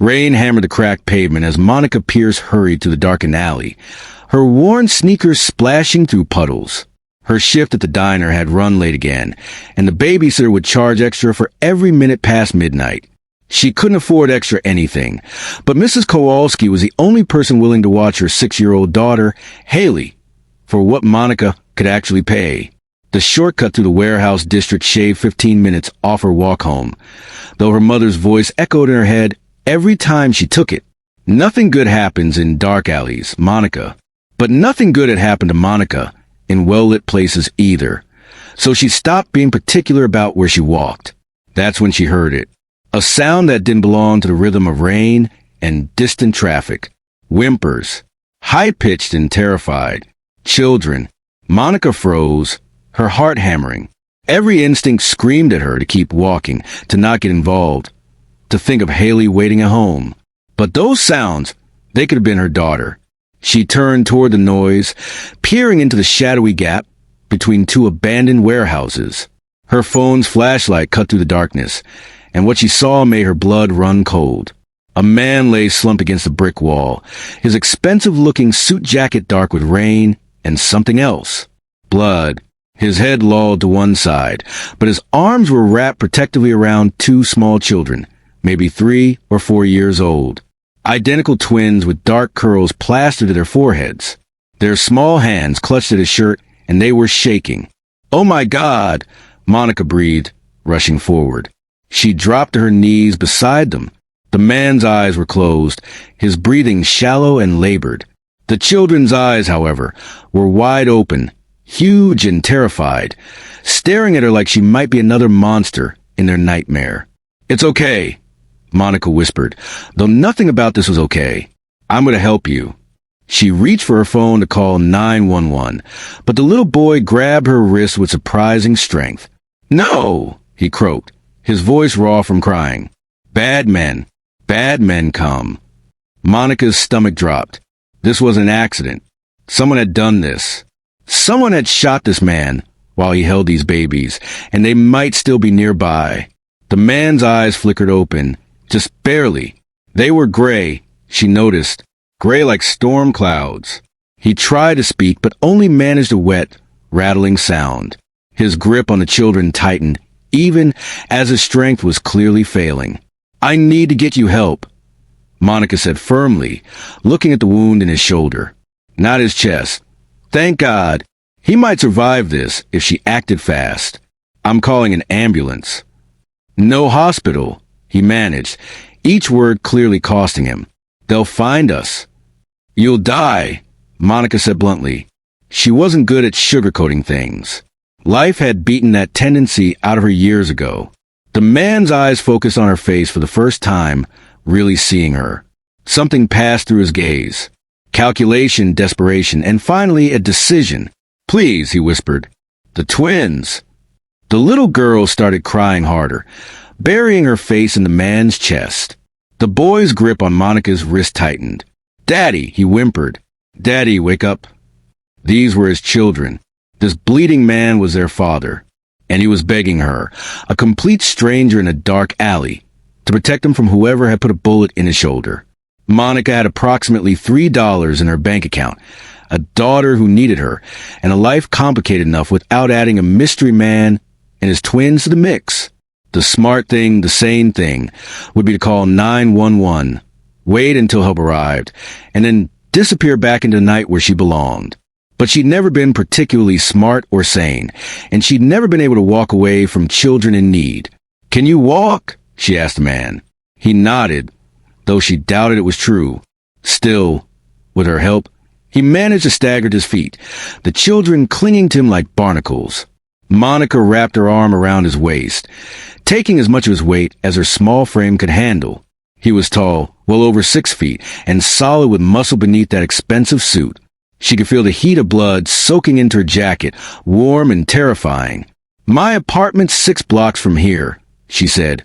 Rain hammered the cracked pavement as Monica Pierce hurried through the darkened alley, her worn sneakers splashing through puddles. Her shift at the diner had run late again, and the babysitter would charge extra for every minute past midnight. She couldn't afford extra anything, but Mrs. Kowalski was the only person willing to watch her 6-year-old daughter, Haley, for what Monica could actually pay. The shortcut through the warehouse district shaved 15 minutes off her walk home, though her mother's voice echoed in her head every time she took it. Nothing good happens in dark alleys, Monica. But nothing good had happened to Monica in well-lit places either, so she stopped being particular about where she walked. That's when she heard it. A sound that didn't belong to the rhythm of rain and distant traffic. Whimpers. High-pitched and terrified. Children. Monica froze, her heart hammering. Every instinct screamed at her to keep walking, to not get involved, to think of Haley waiting at home. But those sounds, they could have been her daughter. She turned toward the noise, peering into the shadowy gap between two abandoned warehouses. Her phone's flashlight cut through the darkness, and what she saw made her blood run cold. A man lay slumped against a brick wall, his expensive-looking suit jacket dark with rain and something else. Blood. His head lolled to one side, but his arms were wrapped protectively around two small children, maybe 3 or 4 years old. Identical twins with dark curls plastered to their foreheads. Their small hands clutched at his shirt, and they were shaking. "Oh my God!" Monica breathed, rushing forward. She dropped to her knees beside them. The man's eyes were closed, his breathing shallow and labored. The children's eyes, however, were wide open, huge and terrified, staring at her like she might be another monster in their nightmare. "It's okay," Monica whispered, though nothing about this was okay. "I'm going to help you." She reached for her phone to call 911, but the little boy grabbed her wrist with surprising strength. "No!" he croaked, his voice raw from crying. Bad men come." Monica's stomach dropped. This was an accident. Someone had done this. Someone had shot this man while he held these babies, and they might still be nearby. The man's eyes flickered open, just barely. They were gray, she noticed, gray like storm clouds. He tried to speak, but only managed a wet, rattling sound. His grip on the children tightened, even as his strength was clearly failing. "I need to get you help," Monica said firmly, looking at the wound in his shoulder, not his chest. "Thank God. He might survive this if she acted fast. I'm calling an ambulance." "No hospital," he managed, each word clearly costing him. "They'll find us." "You'll die," Monica said bluntly. She wasn't good at sugarcoating things. Life had beaten that tendency out of her years ago. The man's eyes focused on her face for the first time, really seeing her. Something passed through his gaze. Calculation, desperation, and finally a decision. "Please," he whispered. "The twins." The little girl started crying harder, burying her face in the man's chest. The boy's grip on Monica's wrist tightened. "Daddy," he whimpered. "Daddy, wake up." These were his children. This bleeding man was their father. And he was begging her, a complete stranger in a dark alley, to protect him from whoever had put a bullet in his shoulder. Monica had approximately $3 in her bank account, a daughter who needed her, and a life complicated enough without adding a mystery man and his twins to the mix. The smart thing, the sane thing, would be to call 911, wait until help arrived, and then disappear back into the night where she belonged. But she'd never been particularly smart or sane, and she'd never been able to walk away from children in need. "Can you walk?" she asked the man. He nodded, though she doubted it was true. Still, with her help, he managed to stagger to his feet, the children clinging to him like barnacles. Monica wrapped her arm around his waist, taking as much of his weight as her small frame could handle. He was tall, well over 6 feet, and solid with muscle beneath that expensive suit. She could feel the heat of blood soaking into her jacket, warm and terrifying. "My apartment's 6 blocks from here," she said,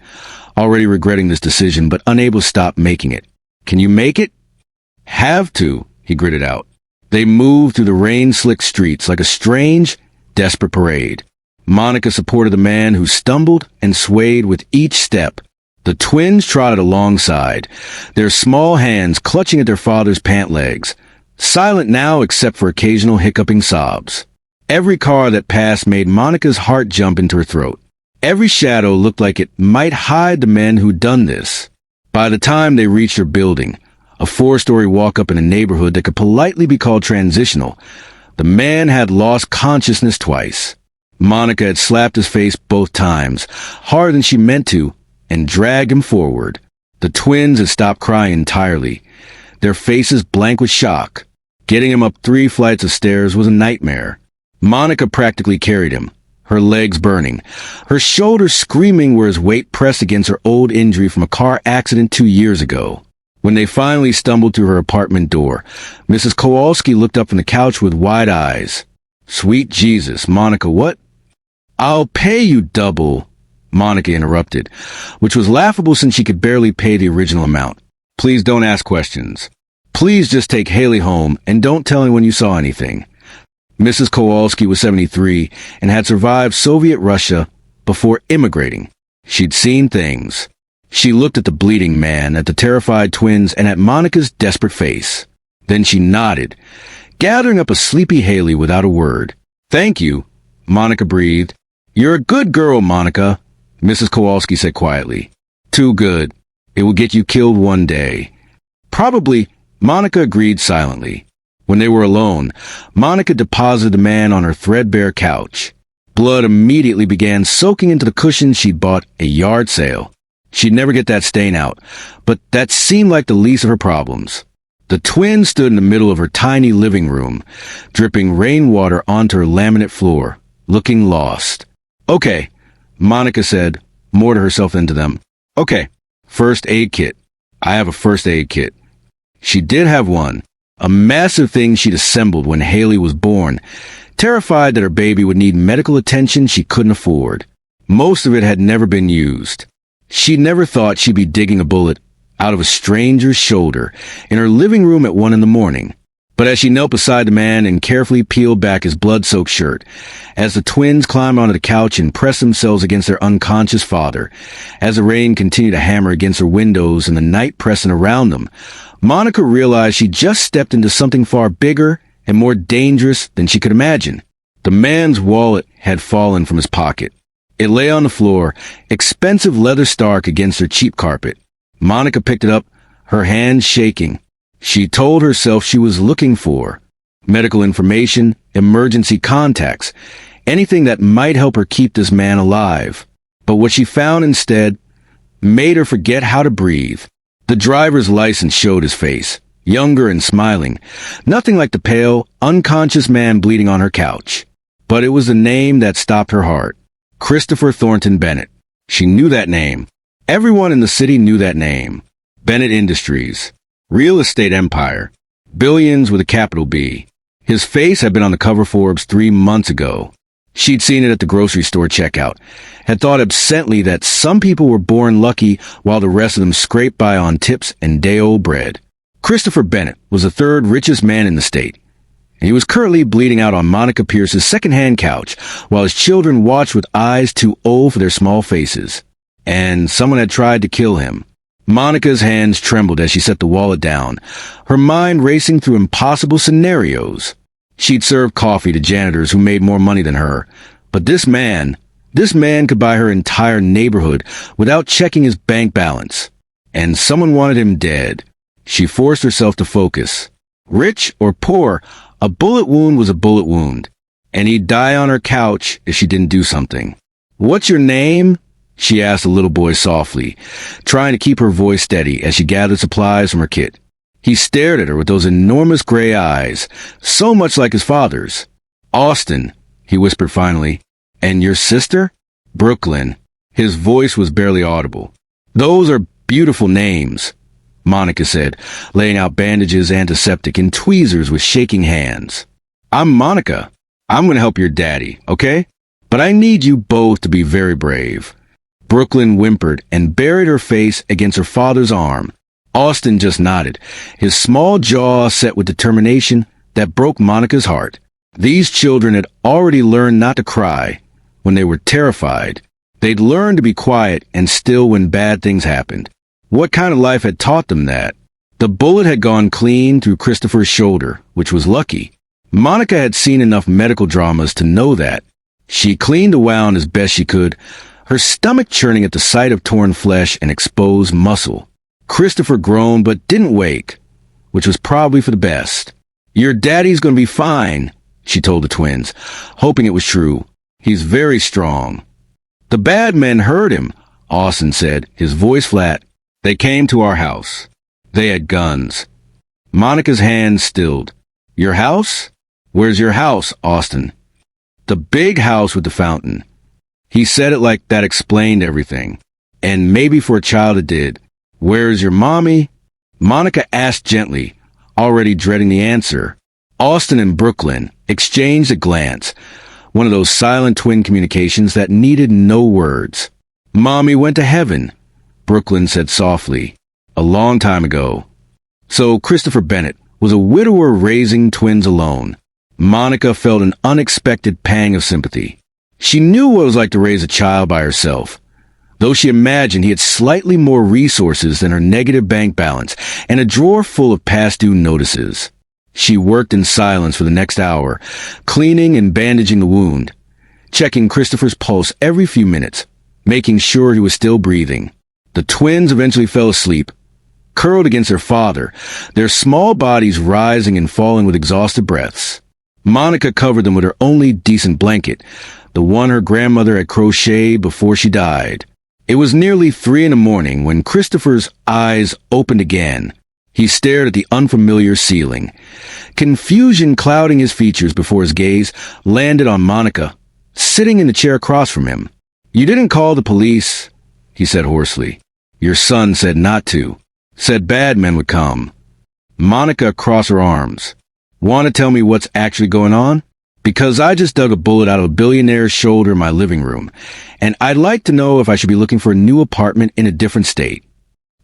already regretting this decision but unable to stop making it. "Can you make it?" "Have to," he gritted out. They moved through the rain-slicked streets like a strange, desperate parade. Monica supported the man who stumbled and swayed with each step. The twins trotted alongside, their small hands clutching at their father's pant legs, silent now except for occasional hiccuping sobs. Every car that passed made Monica's heart jump into her throat. Every shadow looked like it might hide the men who'd done this. By the time they reached her building, a 4-story walk-up in a neighborhood that could politely be called transitional, the man had lost consciousness twice. Monica had slapped his face both times, harder than she meant to, and dragged him forward. The twins had stopped crying entirely, their faces blank with shock. Getting him up 3 flights of stairs was a nightmare. Monica practically carried him, her legs burning, her shoulders screaming where his weight pressed against her old injury from a car accident 2 years ago. When they finally stumbled to her apartment door, Mrs. Kowalski looked up from the couch with wide eyes. "Sweet Jesus, Monica, what?" "I'll pay you double," Monica interrupted, which was laughable since she could barely pay the original amount. "Please don't ask questions. Please just take Haley home and don't tell anyone you saw anything." Mrs. Kowalski was 73 and had survived Soviet Russia before immigrating. She'd seen things. She looked at the bleeding man, at the terrified twins, and at Monica's desperate face. Then she nodded, gathering up a sleepy Haley without a word. "Thank you," Monica breathed. "You're a good girl, Monica," Mrs. Kowalski said quietly. "Too good. It will get you killed one day." "Probably," Monica agreed silently. When they were alone, Monica deposited the man on her threadbare couch. Blood immediately began soaking into the cushions she'd bought at a yard sale. She'd never get that stain out, but that seemed like the least of her problems. The twin stood in the middle of her tiny living room, dripping rainwater onto her laminate floor, looking lost. "Okay," Monica said, more to herself than to them. "Okay, first aid kit. I have a first aid kit." She did have one, a massive thing she'd assembled when Haley was born, terrified that her baby would need medical attention she couldn't afford. Most of it had never been used. She never thought she'd be digging a bullet out of a stranger's shoulder in her living room at 1 a.m. But as she knelt beside the man and carefully peeled back his blood-soaked shirt, as the twins climbed onto the couch and pressed themselves against their unconscious father, as the rain continued to hammer against her windows and the night pressing around them, Monica realized she just stepped into something far bigger and more dangerous than she could imagine. The man's wallet had fallen from his pocket. It lay on the floor, expensive leather stark against her cheap carpet. Monica picked it up, her hands shaking. She told herself she was looking for medical information, emergency contacts, anything that might help her keep this man alive. But what she found instead made her forget how to breathe. The driver's license showed his face, younger and smiling, nothing like the pale, unconscious man bleeding on her couch. But it was the name that stopped her heart. Christopher Thornton Bennett. She knew that name. Everyone in the city knew that name. Bennett Industries. Real estate empire. Billions with a capital B. His face had been on the cover of Forbes 3 months ago. She'd seen it at the grocery store checkout, had thought absently that some people were born lucky while the rest of them scraped by on tips and day-old bread. Christopher Bennett was the 3rd richest man in the state. He was currently bleeding out on Monica Pierce's second-hand couch while his children watched with eyes too old for their small faces. And someone had tried to kill him. Monica's hands trembled as she set the wallet down, her mind racing through impossible scenarios. She'd served coffee to janitors who made more money than her. But this man could buy her entire neighborhood without checking his bank balance. And someone wanted him dead. She forced herself to focus. Rich or poor, a bullet wound was a bullet wound, and he'd die on her couch if she didn't do something. "What's your name?" she asked the little boy softly, trying to keep her voice steady as she gathered supplies from her kit. He stared at her with those enormous gray eyes, so much like his father's. "Austin," he whispered finally. "And your sister?" "Brooklyn." His voice was barely audible. "Those are beautiful names," Monica said, laying out bandages, antiseptic, and tweezers with shaking hands. "I'm Monica. I'm going to help your daddy, okay? But I need you both to be very brave." Brooklyn whimpered and buried her face against her father's arm. Austin just nodded, his small jaw set with determination that broke Monica's heart. These children had already learned not to cry when they were terrified. They'd learned to be quiet and still when bad things happened. What kind of life had taught them that? The bullet had gone clean through Christopher's shoulder, which was lucky. Monica had seen enough medical dramas to know that. She cleaned the wound as best she could, her stomach churning at the sight of torn flesh and exposed muscle. Christopher groaned but didn't wake, which was probably for the best. "Your daddy's gonna be fine," she told the twins, hoping it was true. "He's very strong." "The bad men heard him," Austin said, his voice flat. "They came to our house. They had guns." Monica's hand stilled. "Your house? Where's your house, Austin?" "The big house with the fountain." He said it like that explained everything. And maybe for a child it did. "Where's your mommy?" Monica asked gently, already dreading the answer. Austin and Brooklyn exchanged a glance, one of those silent twin communications that needed no words. "Mommy went to heaven," Brooklyn said softly, "a long time ago." So Christopher Bennett was a widower raising twins alone. Monica felt an unexpected pang of sympathy. She knew what it was like to raise a child by herself, though she imagined he had slightly more resources than her negative bank balance and a drawer full of past due notices. She worked in silence for the next hour, cleaning and bandaging the wound, checking Christopher's pulse every few minutes, making sure he was still breathing. The twins eventually fell asleep, curled against their father, their small bodies rising and falling with exhausted breaths. Monica covered them with her only decent blanket, the one her grandmother had crocheted before she died. It was nearly 3 a.m. when Christopher's eyes opened again. He stared at the unfamiliar ceiling, confusion clouding his features before his gaze landed on Monica, sitting in the chair across from him. "You didn't call the police," he said hoarsely. "Your son said not to. Said bad men would come." Monica crossed her arms. "Want to tell me what's actually going on? Because I just dug a bullet out of a billionaire's shoulder in my living room, and I'd like to know if I should be looking for a new apartment in a different state."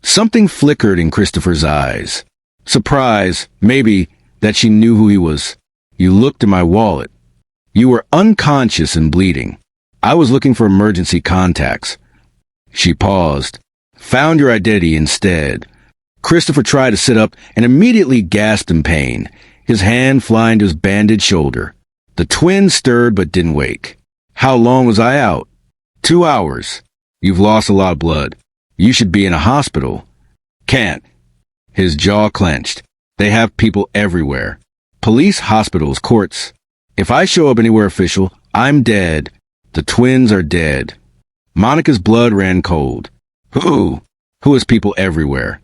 Something flickered in Christopher's eyes. Surprise, maybe, that she knew who he was. "You looked in my wallet. You were unconscious and bleeding. I was looking for emergency contacts." She paused. "Found your identity instead." Christopher tried to sit up and immediately gasped in pain, his hand flying to his bandaged shoulder. The twins stirred but didn't wake. "How long was I out?" 2 hours. "You've lost a lot of blood. You should be in a hospital." "Can't." His jaw clenched. "They have people everywhere. Police, hospitals, courts. If I show up anywhere official, I'm dead. The twins are dead." Monica's blood ran cold. Who? Who has people everywhere?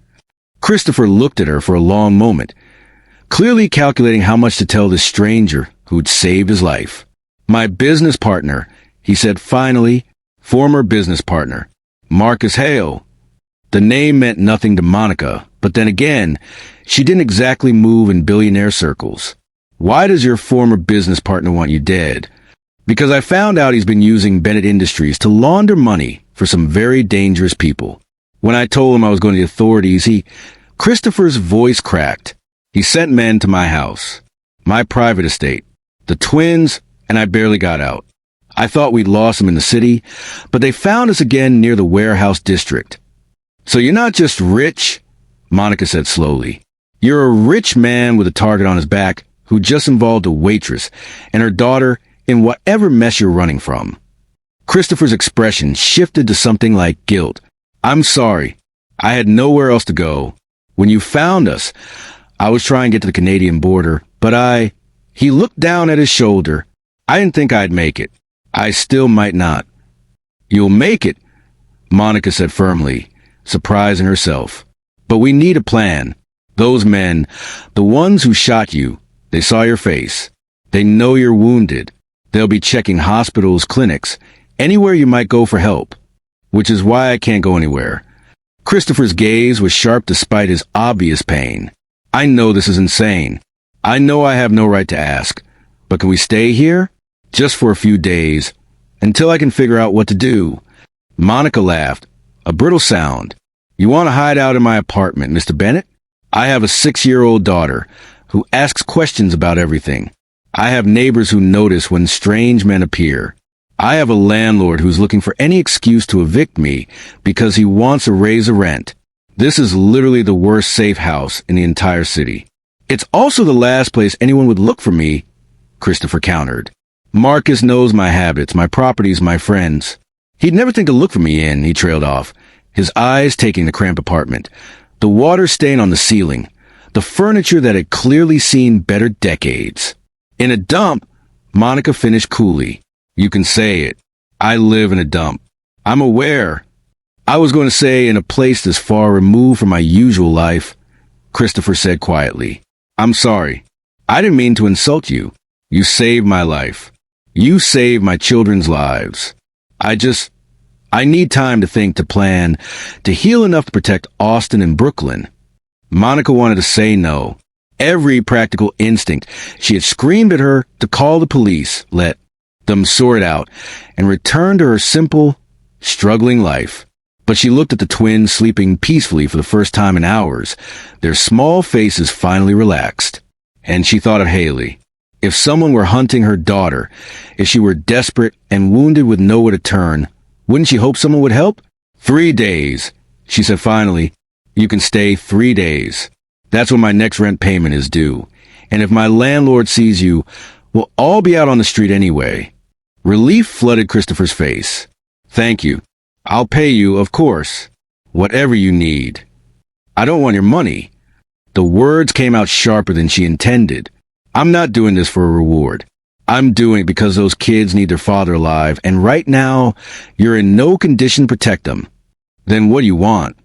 Christopher looked at her for a long moment, clearly calculating how much to tell this stranger who'd saved his life. "My business partner," he said finally, "former business partner. Marcus Hale." The name meant nothing to Monica, but then again, she didn't exactly move in billionaire circles. "Why does your former business partner want you dead?" "Because I found out he's been using Bennett Industries to launder money for some very dangerous people. When I told him I was going to the authorities, Christopher's voice cracked. "He sent men to my house, my private estate, the twins, and I barely got out. I thought we'd lost them in the city, but they found us again near the warehouse district." "So you're not just rich," Monica said slowly. "You're a rich man with a target on his back who just involved a waitress and her daughter in whatever mess you're running from." Christopher's expression shifted to something like guilt. "I'm sorry. I had nowhere else to go. When you found us, I was trying to get to the Canadian border, but He looked down at his shoulder. "I didn't think I'd make it. I still might not." "You'll make it," Monica said firmly, surprising herself. "But we need a plan. Those men, the ones who shot you, they saw your face. They know you're wounded. They'll be checking hospitals, clinics, anywhere you might go for help. Which is why I can't go anywhere." Christopher's gaze was sharp despite his obvious pain. "I know this is insane. I know I have no right to ask. But can we stay here? Just for a few days, until I can figure out what to do." Monica laughed, a brittle sound. "You want to hide out in my apartment, Mr. Bennett? I have a 6-year-old daughter who asks questions about everything. I have neighbors who notice when strange men appear. I have a landlord who's looking for any excuse to evict me because he wants to raise the rent. This is literally the worst safe house in the entire city. It's also the last place anyone would look for me, Christopher countered. Marcus knows my habits, my properties, my friends. He'd never think to look for me in, he trailed off, his eyes taking the cramped apartment. The water stain on the ceiling. The furniture that had clearly seen better decades. In a dump, Monica finished coolly. You can say it. I live in a dump. I'm aware. I was going to say in a place this far removed from my usual life, Christopher said quietly. I'm sorry. I didn't mean to insult you. You saved my life. You saved my children's lives. I need time to think, to plan, to heal enough to protect Austin and Brooklyn. Monica wanted to say no. Every practical instinct. She had screamed at her to call the police, let them sort it out, and return to her simple, struggling life. But she looked at the twins sleeping peacefully for the first time in hours, their small faces finally relaxed. And she thought of Haley. If someone were hunting her daughter, if she were desperate and wounded with nowhere to turn, wouldn't she hope someone would help? 3 days, she said finally. You can stay 3 days. That's when my next rent payment is due. And if my landlord sees you, we'll all be out on the street anyway. Relief flooded Christopher's face. Thank you. I'll pay you, of course. Whatever you need. I don't want your money. The words came out sharper than she intended. I'm not doing this for a reward. I'm doing it because those kids need their father alive, and right now, you're in no condition to protect them. Then what do you want?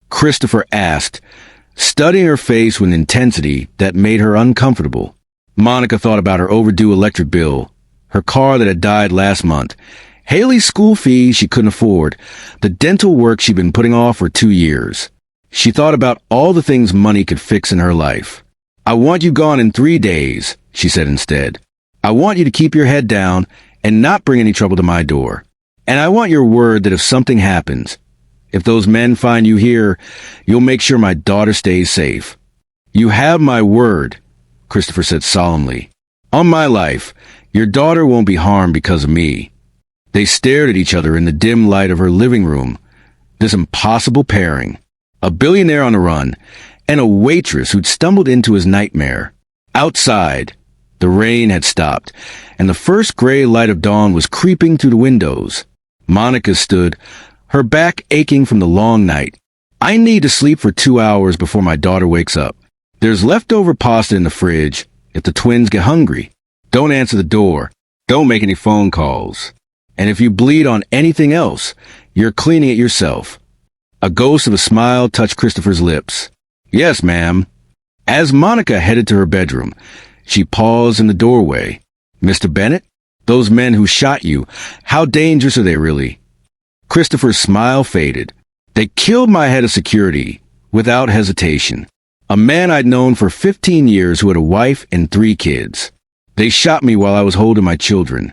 Christopher asked, studying her face with an intensity that made her uncomfortable. Monica thought about her overdue electric bill, her car that had died last month, Haley's school fees she couldn't afford, the dental work she'd been putting off for 2 years. She thought about all the things money could fix in her life. I want you gone in 3 days, she said instead. I want you to keep your head down and not bring any trouble to my door. And I want your word that if something happens, if those men find you here, you'll make sure my daughter stays safe. You have my word, Christopher said solemnly. On my life, your daughter won't be harmed because of me. They stared at each other in the dim light of her living room. This impossible pairing. A billionaire on the run, and a waitress who'd stumbled into his nightmare. Outside, the rain had stopped, and the first gray light of dawn was creeping through the windows. Monica stood, her back aching from the long night. I need to sleep for 2 hours before my daughter wakes up. There's leftover pasta in the fridge if the twins get hungry. Don't answer the door. Don't make any phone calls. And if you bleed on anything else, you're cleaning it yourself. A ghost of a smile touched Christopher's lips. Yes, ma'am. As Monica headed to her bedroom, she paused in the doorway. Mr. Bennett? Those men who shot you, how dangerous are they really? Christopher's smile faded. They killed my head of security, without hesitation. A man I'd known for 15 years who had a wife and 3 kids. They shot me while I was holding my children.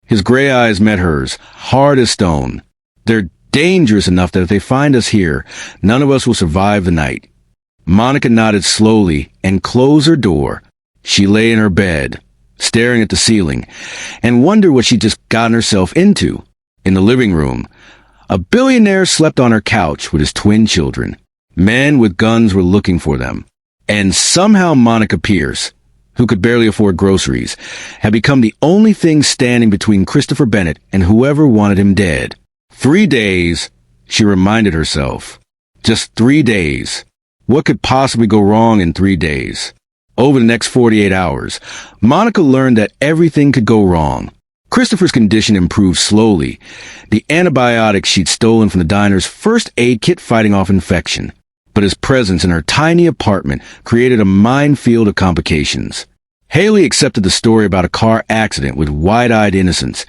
His gray eyes met hers, hard as stone. They're dangerous enough that if they find us here, none of us will survive the night. Monica nodded slowly and closed her door. She lay in her bed, staring at the ceiling, and wondered what she'd just gotten herself into. In the living room, a billionaire slept on her couch with his twin children. Men with guns were looking for them. And somehow Monica Pierce, who could barely afford groceries, had become the only thing standing between Christopher Bennett and whoever wanted him dead. 3 days, she reminded herself. Just 3 days. What could possibly go wrong in 3 days? Over the next 48 hours, Monica learned that everything could go wrong. Christopher's condition improved slowly, the antibiotics she'd stolen from the diner's first aid kit fighting off infection. But his presence in her tiny apartment created a minefield of complications. Haley accepted the story about a car accident with wide-eyed innocence,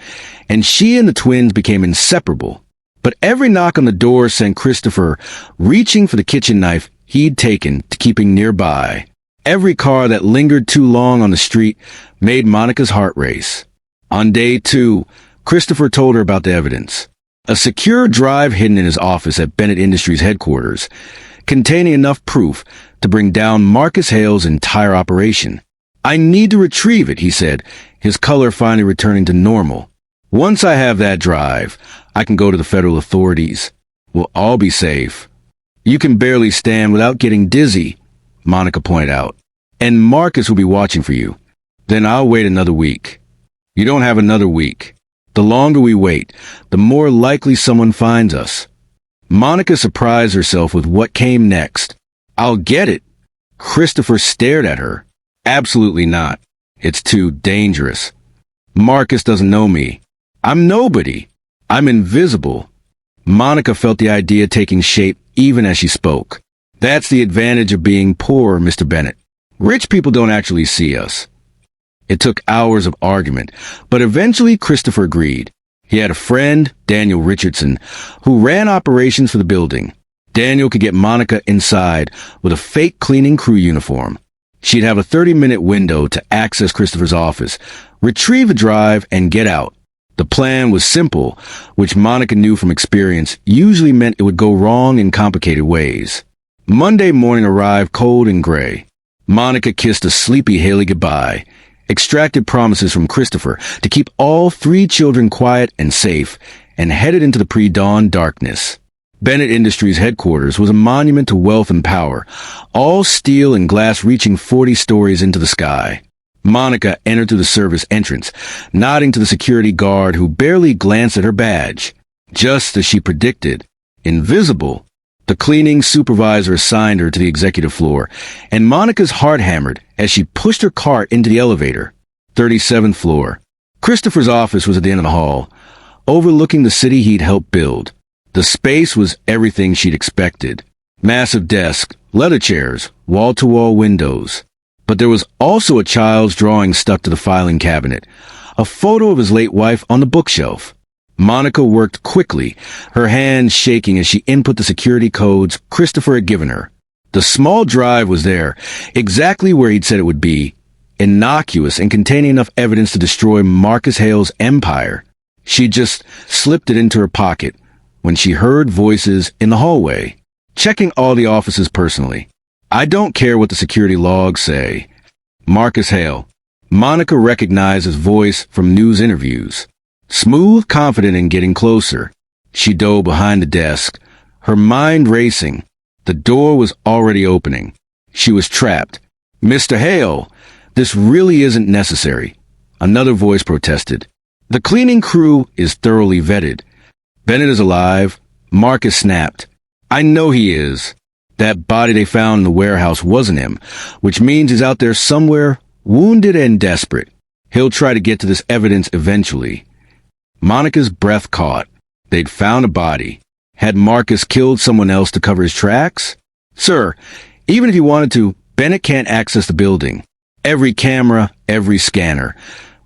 and she and the twins became inseparable. But every knock on the door sent Christopher reaching for the kitchen knife he'd taken to keeping nearby. Every car that lingered too long on the street made Monica's heart race. On day 2, Christopher told her about the evidence. A secure drive hidden in his office at Bennett Industries headquarters, containing enough proof to bring down Marcus Hale's entire operation. I need to retrieve it, he said, his color finally returning to normal. Once I have that drive, I can go to the federal authorities. We'll all be safe. You can barely stand without getting dizzy, Monica pointed out. And Marcus will be watching for you. Then I'll wait another week. You don't have another week. The longer we wait, the more likely someone finds us. Monica surprised herself with what came next. I'll get it. Christopher stared at her. Absolutely not. It's too dangerous. Marcus doesn't know me. I'm nobody. I'm invisible. Monica felt the idea taking shape even as she spoke. That's the advantage of being poor, Mr. Bennett. Rich people don't actually see us. It took hours of argument, but eventually Christopher agreed. He had a friend, Daniel Richardson, who ran operations for the building. Daniel could get Monica inside with a fake cleaning crew uniform. She'd have a 30-minute window to access Christopher's office, retrieve a drive, and get out. The plan was simple, which Monica knew from experience usually meant it would go wrong in complicated ways. Monday morning arrived cold and gray. Monica kissed a sleepy Haley goodbye, extracted promises from Christopher to keep all 3 children quiet and safe, and headed into the pre-dawn darkness. Bennett Industries headquarters was a monument to wealth and power, all steel and glass reaching 40 stories into the sky. Monica entered through the service entrance, nodding to the security guard who barely glanced at her badge. Just as she predicted, invisible, the cleaning supervisor assigned her to the executive floor, and Monica's heart hammered as she pushed her cart into the elevator. 37th floor. Christopher's office was at the end of the hall, overlooking the city he'd helped build. The space was everything she'd expected. Massive desk, leather chairs, wall-to-wall windows. But there was also a child's drawing stuck to the filing cabinet, a photo of his late wife on the bookshelf. Monica worked quickly, her hands shaking as she input the security codes Christopher had given her. The small drive was there, exactly where he'd said it would be, innocuous and containing enough evidence to destroy Marcus Hale's empire. She just slipped it into her pocket when she heard voices in the hallway, checking all the offices personally. I don't care what the security logs say. Marcus Hale. Monica recognized his voice from news interviews. Smooth, confident in getting closer. She dove behind the desk, her mind racing. The door was already opening. She was trapped. Mr. Hale, this really isn't necessary. Another voice protested. The cleaning crew is thoroughly vetted. Bennett is alive. Marcus snapped. I know he is. That body they found in the warehouse wasn't him, which means he's out there somewhere, wounded and desperate. He'll try to get to this evidence eventually. Monica's breath caught. They'd found a body. Had Marcus killed someone else to cover his tracks? Sir, even if he wanted to, Bennett can't access the building. Every camera, every scanner.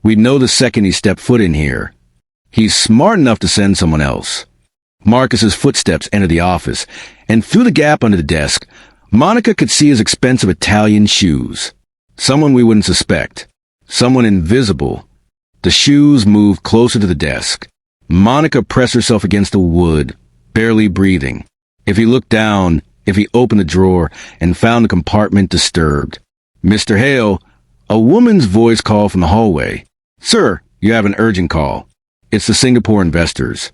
We'd know the second he stepped foot in here. He's smart enough to send someone else. Marcus's footsteps entered the office, and through the gap under the desk, Monica could see his expensive Italian shoes. Someone we wouldn't suspect. Someone invisible. The shoes moved closer to the desk. Monica pressed herself against the wood, barely breathing. If he looked down, if he opened the drawer and found the compartment disturbed. Mr. Hale, a woman's voice called from the hallway. Sir, you have an urgent call. It's the Singapore investors.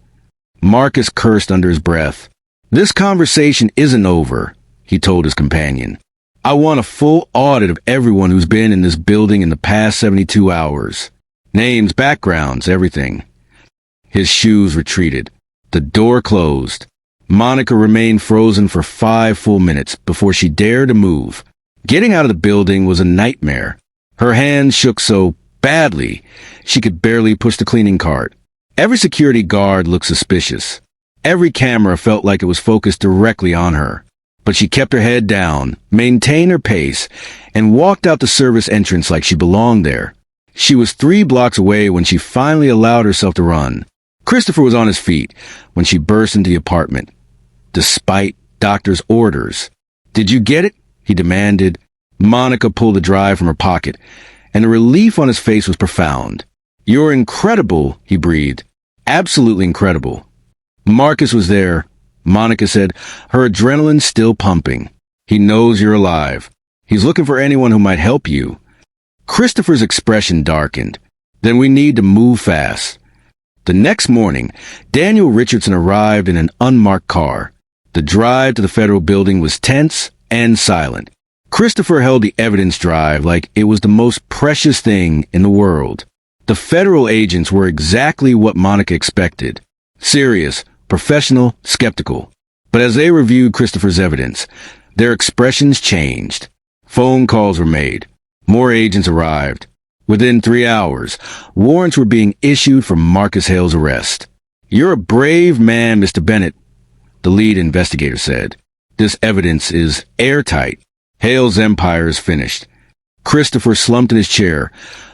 Marcus cursed under his breath. This conversation isn't over, he told his companion. I want a full audit of everyone who's been in this building in the past 72 hours. Names, backgrounds, everything. His shoes retreated. The door closed. Monica remained frozen for 5 full minutes before she dared to move. Getting out of the building was a nightmare. Her hands shook so badly she could barely push the cleaning cart. Every security guard looked suspicious. Every camera felt like it was focused directly on her. But she kept her head down, maintained her pace, and walked out the service entrance like she belonged there. She was 3 blocks away when she finally allowed herself to run. Christopher was on his feet when she burst into the apartment, despite doctor's orders. Did you get it? He demanded. Monica pulled the drive from her pocket, and the relief on his face was profound. You're incredible, he breathed. Absolutely incredible. Marcus was there, Monica said, her adrenaline still pumping. He knows you're alive. He's looking for anyone who might help you. Christopher's expression darkened. Then we need to move fast. The next morning, Daniel Richardson arrived in an unmarked car. The drive to the federal building was tense and silent. Christopher held the evidence drive like it was the most precious thing in the world. The federal agents were exactly what Monica expected. Serious, professional, skeptical. But as they reviewed Christopher's evidence, their expressions changed. Phone calls were made. More agents arrived. Within 3 hours, warrants were being issued for Marcus Hale's arrest. "You're a brave man, Mr. Bennett," the lead investigator said. "This evidence is airtight. Hale's empire is finished." Christopher slumped in his chair,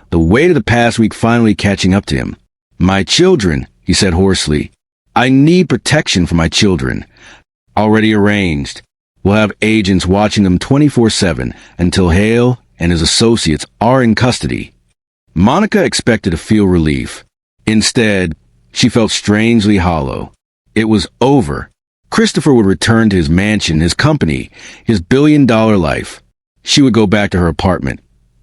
the weight of the past week finally catching up to him. "My children," he said hoarsely. "I need protection for my children." "Already arranged. We'll have agents watching them 24/7 until Hale and his associates are in custody." Monica expected to feel relief. Instead, she felt strangely hollow. It was over. Christopher would return to his mansion, his company, his billion-dollar life. She would go back to her apartment.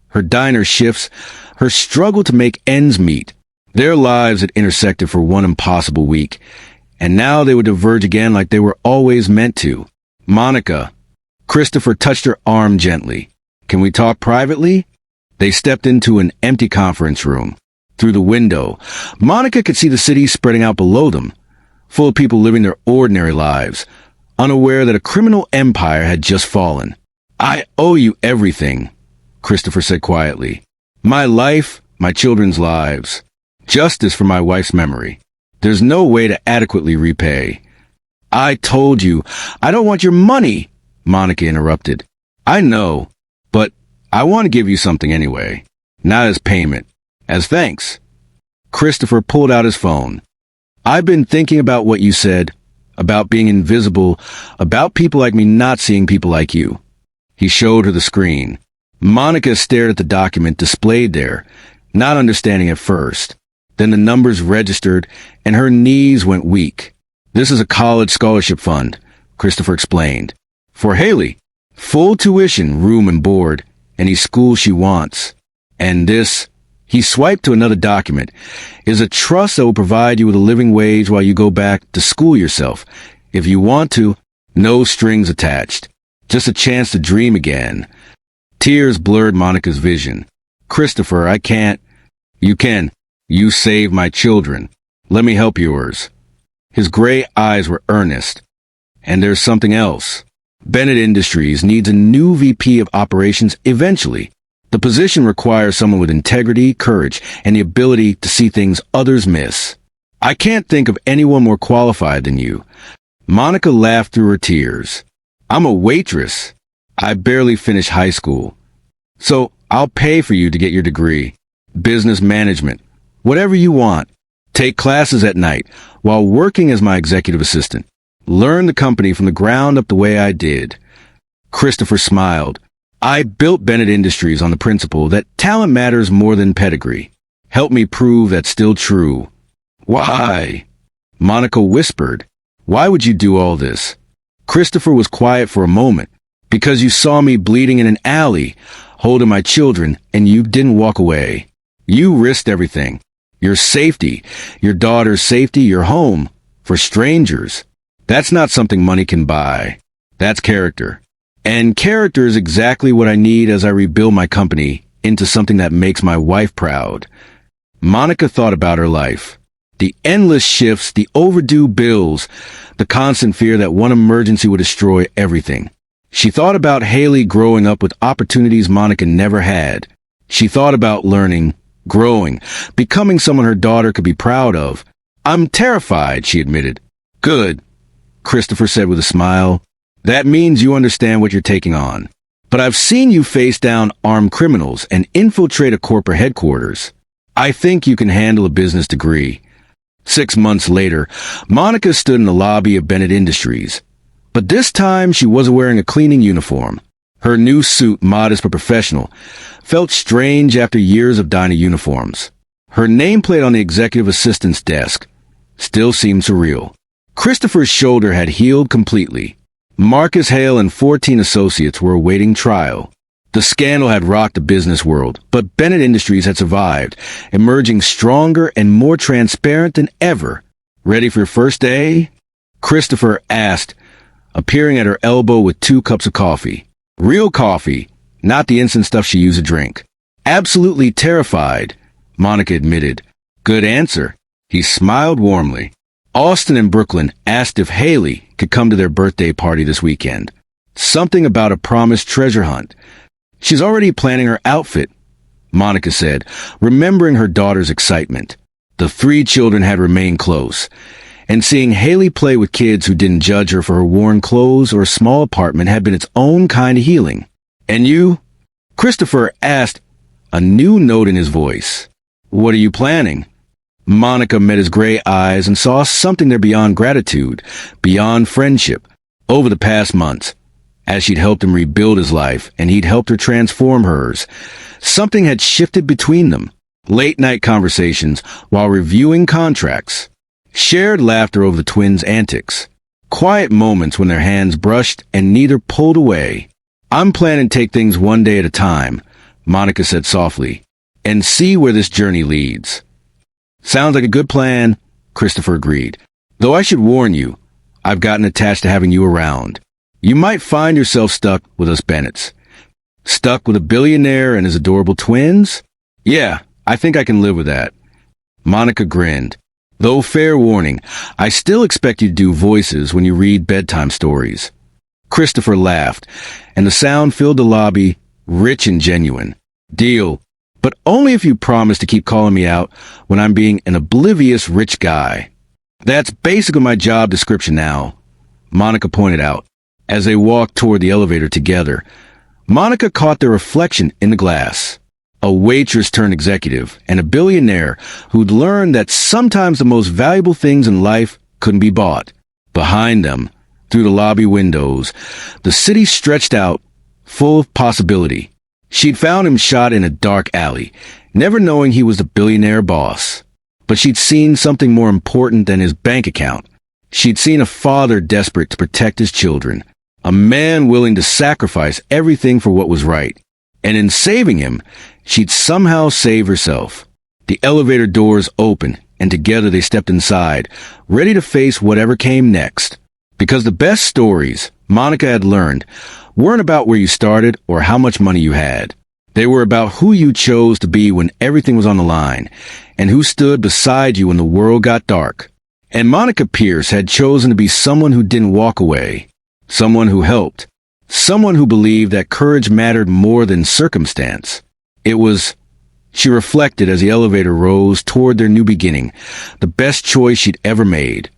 Her diner shifts, her struggle to make ends meet. Their lives had intersected for one impossible week, and now they would diverge again like they were always meant to. "Monica." Christopher touched her arm gently. "Can we talk privately?" They stepped into an empty conference room. Through the window, Monica could see the city spreading out below them, full of people living their ordinary lives, unaware that a criminal empire had just fallen. "I owe you everything," Christopher said quietly. "My life, my children's lives. Justice for my wife's memory. There's no way to adequately repay." "I told you, I don't want your money," Monica interrupted. "I know, but I want to give you something anyway. Not as payment, as thanks." Christopher pulled out his phone. "I've been thinking about what you said, about being invisible, about people like me not seeing people like you." He showed her the screen. Monica stared at the document displayed there, not understanding at first. Then the numbers registered, and her knees went weak. "This is a college scholarship fund," Christopher explained. "For Haley. Full tuition, room and board, any school she wants. And this," he swiped to another document, "is a trust that will provide you with a living wage while you go back to school yourself. If you want to, no strings attached. Just a chance to dream again." Tears blurred Monica's vision. "Christopher, I can't." "You can. You saved my children. Let me help yours." His gray eyes were earnest. "And there's something else. Bennett Industries needs a new VP of operations eventually. The position requires someone with integrity, courage, and the ability to see things others miss. I can't think of anyone more qualified than you." Monica laughed through her tears. "I'm a waitress. I barely finished high school. So I'll pay for you to get your degree. Business management. Whatever you want. Take classes at night while working as my executive assistant. Learn the company from the ground up the way I did." Christopher smiled. "I built Bennett Industries on the principle that talent matters more than pedigree. Help me prove that's still true." "Why?" Monica whispered. "Why would you do all this?" Christopher was quiet for a moment. "Because you saw me bleeding in an alley, holding my children, and you didn't walk away. You risked everything. Your safety, your daughter's safety, your home, for strangers. That's not something money can buy. That's character. And character is exactly what I need as I rebuild my company into something that makes my wife proud." Monica thought about her life. The endless shifts, the overdue bills, the constant fear that one emergency would destroy everything. She thought about Haley growing up with opportunities Monica never had. She thought about learning, growing, becoming someone her daughter could be proud of. "I'm terrified," she admitted. "Good," Christopher said with a smile. "That means you understand what you're taking on. But I've seen you face down armed criminals and infiltrate a corporate headquarters. I think you can handle a business degree." 6 months later, Monica stood in the lobby of Bennett Industries. But this time she wasn't wearing a cleaning uniform. Her new suit, modest but professional, felt strange after years of diner uniforms. Her nameplate on the executive assistant's desk still seemed surreal. Christopher's shoulder had healed completely. Marcus Hale and 14 associates were awaiting trial. The scandal had rocked the business world, but Bennett Industries had survived, emerging stronger and more transparent than ever. "Ready for your first day?" Christopher asked, appearing at her elbow with 2 cups of coffee. Real coffee, not the instant stuff she used to drink. "Absolutely terrified," Monica admitted. "Good answer." He smiled warmly. Austin and Brooklyn asked if Haley could come to their birthday party this weekend. Something about a promised treasure hunt. "She's already planning her outfit," Monica said, remembering her daughter's excitement. The 3 children had remained close, and seeing Haley play with kids who didn't judge her for her worn clothes or a small apartment had been its own kind of healing. "And you?" Christopher asked, a new note in his voice. "What are you planning?" Monica met his gray eyes and saw something there beyond gratitude, beyond friendship. Over the past months, as she'd helped him rebuild his life and he'd helped her transform hers, something had shifted between them. Late-night conversations while reviewing contracts. Shared laughter over the twins' antics. Quiet moments when their hands brushed and neither pulled away. "I'm planning to take things one day at a time," Monica said softly, "and see where this journey leads." "Sounds like a good plan," Christopher agreed. "Though I should warn you, I've gotten attached to having you around. You might find yourself stuck with us Bennetts." "Stuck with a billionaire and his adorable twins?" "Yeah, I think I can live with that." Monica grinned. "Though fair warning, I still expect you to do voices when you read bedtime stories." Christopher laughed, and the sound filled the lobby, rich and genuine. "Deal. But only if you promise to keep calling me out when I'm being an oblivious rich guy." "That's basically my job description now," Monica pointed out. As they walked toward the elevator together, Monica caught their reflection in the glass. A waitress turned executive, and a billionaire who'd learned that sometimes the most valuable things in life couldn't be bought. Behind them, through the lobby windows, the city stretched out, full of possibility. She'd found him shot in a dark alley, never knowing he was the billionaire boss. But she'd seen something more important than his bank account. She'd seen a father desperate to protect his children, a man willing to sacrifice everything for what was right. And in saving him, she'd somehow save herself. The elevator doors opened, and together they stepped inside, ready to face whatever came next. Because the best stories, Monica had learned, weren't about where you started or how much money you had. They were about who you chose to be when everything was on the line, and who stood beside you when the world got dark. And Monica Pierce had chosen to be someone who didn't walk away, someone who helped, someone who believed that courage mattered more than circumstance. It was, she reflected as the elevator rose toward their new beginning, the best choice she'd ever made.